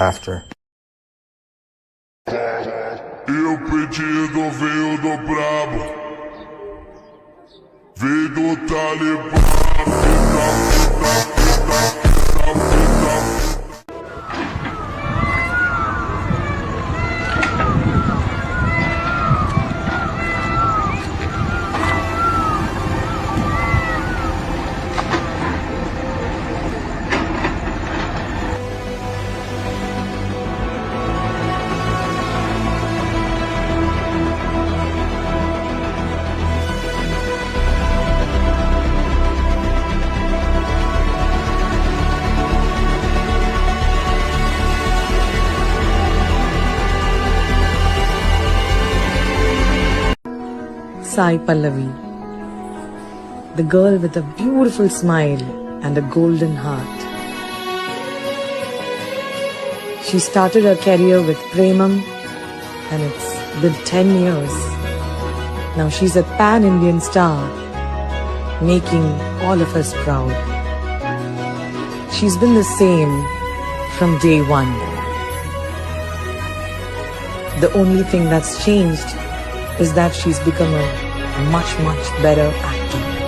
after. E o pedido veio do brabo, veio do Talibã. Sai Pallavi, the girl with a beautiful smile and a golden heart. She started her career with Premam and it's been 10 years. Now she's a pan-Indian star, making all of us proud. She's been the same from day one. The only thing that's changed is that she's become a much better actor.